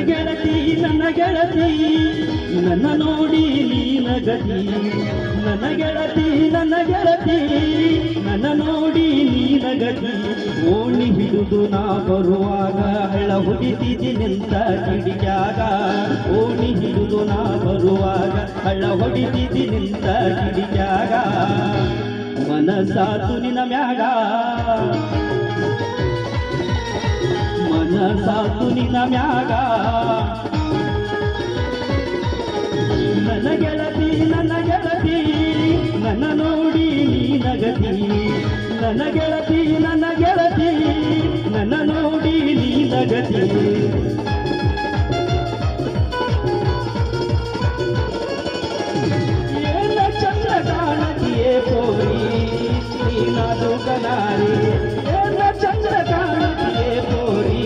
ಗೆಳತಿ ನನ್ನ ಗೆಳತಿ ನನ್ನ ನೋಡಿ ನೀನಗತಿ ನನ್ನ ಗೆಳತಿ ನನ್ನ ಗೆಳತಿ ನನ್ನ ನೋಡಿ ನೀನಗತಿ ಓಣಿ ಹಿಡಿದು ನಾ ಬರುವಾಗ ಹಳ್ಳ ಹೊಡಿತಿದ್ದಿ ನಿಂತ ಕಿಡಿಯಾಗ ಓಣಿ ಹಿಡಿದು ನಾ ಬರುವಾಗ ಹಳ್ಳ ಹೊಡಿತಿದ್ದಿ ನಿಂತ ಕಿಡಿಯಾಗ ಮನಸಾತು ನಿನ್ನ ಮ್ಯಾಗ ಮನಸಾತು ನಿನ್ನ ಮ್ಯಾಗ ನನ್ನ ಗೆಳತಿ ನನ್ನ ನೋಡಿ ನೀನಗತಿ ನನ್ನ ಗೆಳತಿ ನನ್ನ ನೋಡಿ ನೀನಗತಿ ಏನ ಚಂದ್ರ ಕಾಣತಿಯೇ ಪೋರಿ ನೀನಾದು ಕನಾರಿ ಏನ ಚಂದ್ರ ಕಾಣತಿಯೇ ಪೋರಿ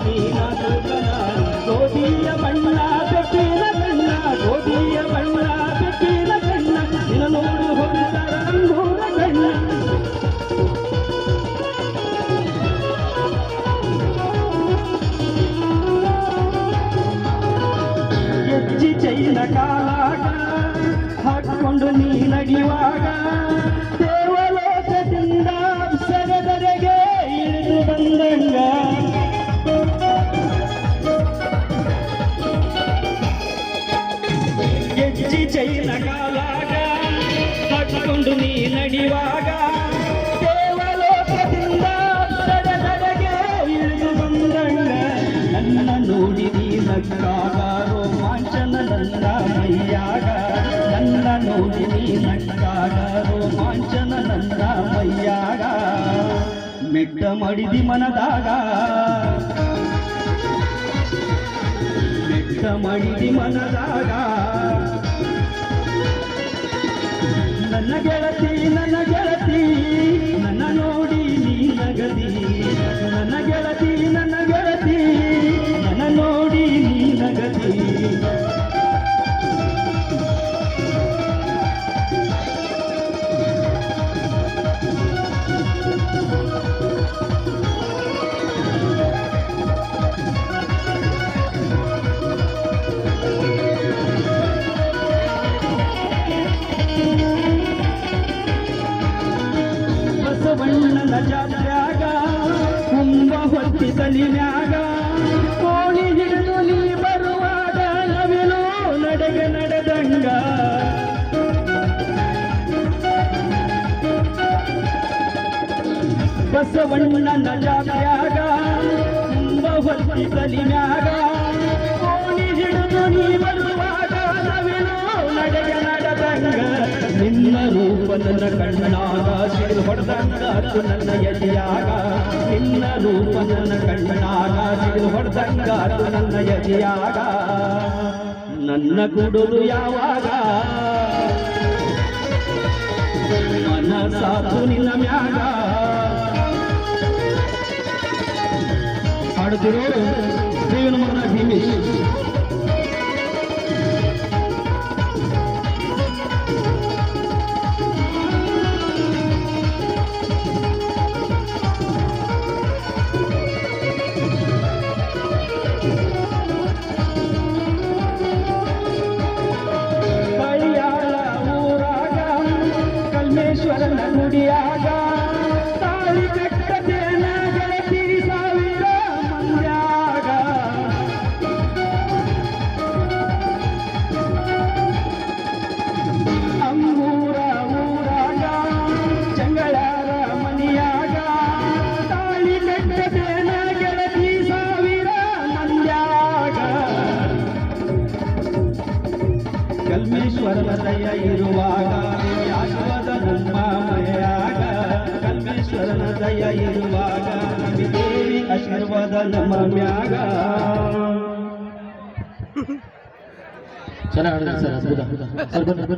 ನೀನಾದು ಕನಾರಿ ಗೋಧಿಯ ಬಣ್ಣ ಬೆಕ್ಕಿನ ಕಣ್ಣ ಗೋಧಿಯ ಬಣ್ಣ ಬೆಕ್ಕಿನ ಕಣ್ಣ ನಿನ್ನ ನೋಡು ಹೊರತರ ಅಂಗೂರ ಕಣ್ಣ ಹೆಜ್ಜಿ ಚೈನ ಕಾಲಾಗ ಹಾಕೊಂಡು ನೀ ನಡೆಯುವಾಗ ದೇವಲೋಕದಿಂದ ಸರದರೆಗೆ ಇಳಿದು ಬಂದಂಗ ಹೆಜ್ಜಿ ಚೈನ ಕಾಲಾಗ ಹಾಕೊಂಡು ನೀ ನಡೆಯುವಾಗ ದೇವಲೋಕದಿಂದ ಸರದರೆಗೆ ಇಳಿದು ಬಂದಂಗ ನನ್ನ ನೋಡಿ ನೀ ನಕ್ಕಾಗ ರೋಮಾಂಚನ ನನ್ನ ಮೈಯಾಗ ನನ್ನ ನೋಡಿ ನೀ ನಕ್ಕಾಗ ರೋಮಾಂಚನ ನನ್ನ ಮೈಯಾಗ ಮೆಟ್ಟ ಮಾಡಿದಿ ಮನದಾಗ ಮೆಟ್ಟ ಮಾಡಿದಿ ಮನದಾಗ ನನ್ನ ಗೆಳತಿ ನನ್ನ ನೋಡಿ ನೀ ನಗದಿ ನನ್ನ ಗೆಳತಿ ನನ್ನ ನೋಡಿ ನೀ ನಗದಿ ಬಸವಣ್ಣನ ಜಾತ್ರ್ಯಾಗ ಕುಂಭ ಹೊತ್ತಿ ತಲಿಮ್ಯಾಗ ಕೋಣಿ ಹಿಡಿದು ನೀ ಬರುವಾಗ ನವಿಲು ನಡೆಗ ನಡೆದಂಗ ಬಸವಣ್ಣನ ಜಾತ್ರ್ಯಾಗ ಕುಂಭ ಹೊತ್ತಿ ತಲಿಮ್ಯಾಗ ಕೋಣಿ ಹಿಡಿದು ನೀ ಬರುವಾಗ ನವಿಲು ನಡೆಗ ನಡೆದಂಗ ನಿನ್ನ ರೂಪ ನನ್ನ ಕಣ್ಣಾಗ ಸಿಡಿದು ಹೊಡೆದಂಗಾತು ನನ್ನ ಎದೆಯಾಗ ನಿನ್ನ ರೂಪ ನನ್ನ ಕಣ್ಣಾಗ ಸಿಡಿದು ಹೊಡೆದಂಗಾತು ನನ್ನ ಎದೆಯಾಗ ನನ್ನ ಕುಡುಲು ಯಾವಾಗ ಮನಸಾತು ನಿನ್ನ ಮ್ಯಾಗ ಹಾಡುತ್ತಿರೋ ದೇವನ ಮಗನ ಭೀಮೇಶ್ ಕಲ್ಮೇಶ್ವರನ ಗುಡಿಯಾಗ ತಾಳಿ ಕಟ್ಟದೇನ ಗೆಳತಿ ಸಾವಿರ ಮಂದ್ಯಾಗ ಅಂಗೂರ ಊರಾಗ ಜಂಗಳಾರ ಮನಿಯಾಗ ತಾಳಿ ಕಟ್ಟದೇನ ಗೆಳತಿ ಸಾವಿರ ಮಂದ್ಯಾಗ ಕಲ್ಮೇಶ್ವರನ ದಯ ಇರುವಾಗ ನಮ್ಮ ಮಯಾಗ ಕಲ್ಮೇಶ್ವರನ ದಯ ಇರುವಾಗ ದೇವಿ ಆಶೀರ್ವಾದ ನಮ್ಮ ಮ್ಯಾಗ ಚೆನ್ನಾಗಿ